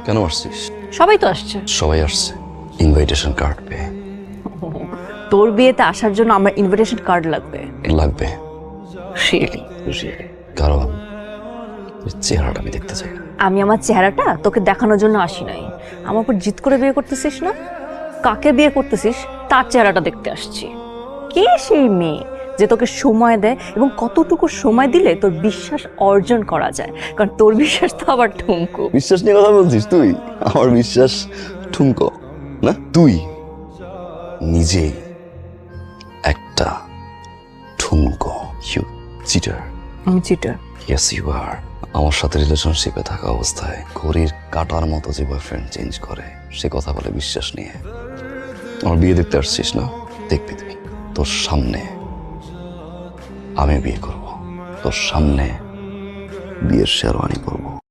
কেন আসছিস? সবাই তো আসছে। সবাই আসছে ইনভাইটেশন কার্ড পেয়ে। তোর বিয়েতে আসার জন্য আমার ইনভিটেশন কার্ড লাগবে? লাগবে Really? কারণ তোর চেহারাটা আমি দেখতে চাই না। আমি আমার চেহারাটা তোকে দেখানোর জন্য আসি নাই। আমার উপর জিদ করে বিয়ে করতেছিস না? কাকে বিয়ে করতেছিস তার চেহারাটা দেখতে আসছি। কে সেই মেয়ে যে তোকে সময় দেয় এবং কতটুকু সময় দিলে তোর বিশ্বাস অর্জন করা যায়? কারণ তোর বিশ্বাস তো আবার ঠুমকু। বিশ্বাস নিয়ে কথা বলছিস তুই? আমার বিশ্বাস ঠুমকো না, তুই নিজেই একটা ঠুমকো। You cheater. আমি চিটার? Yes you are. আমার সাথে রিলেশনশিপে থাকা অবস্থায় ঘড়ির কাটার মতো যে বয়ফ্রেন্ড চেঞ্জ করে সে কথা বলে বিশ্বাস নিয়ে। আমার বিয়ে দেখতে আসছিস না? দেখবি তুই। তোর সামনে আমি বিয়ে করব, তোর সামনে বিয়ের শেরওয়ানি পরবো।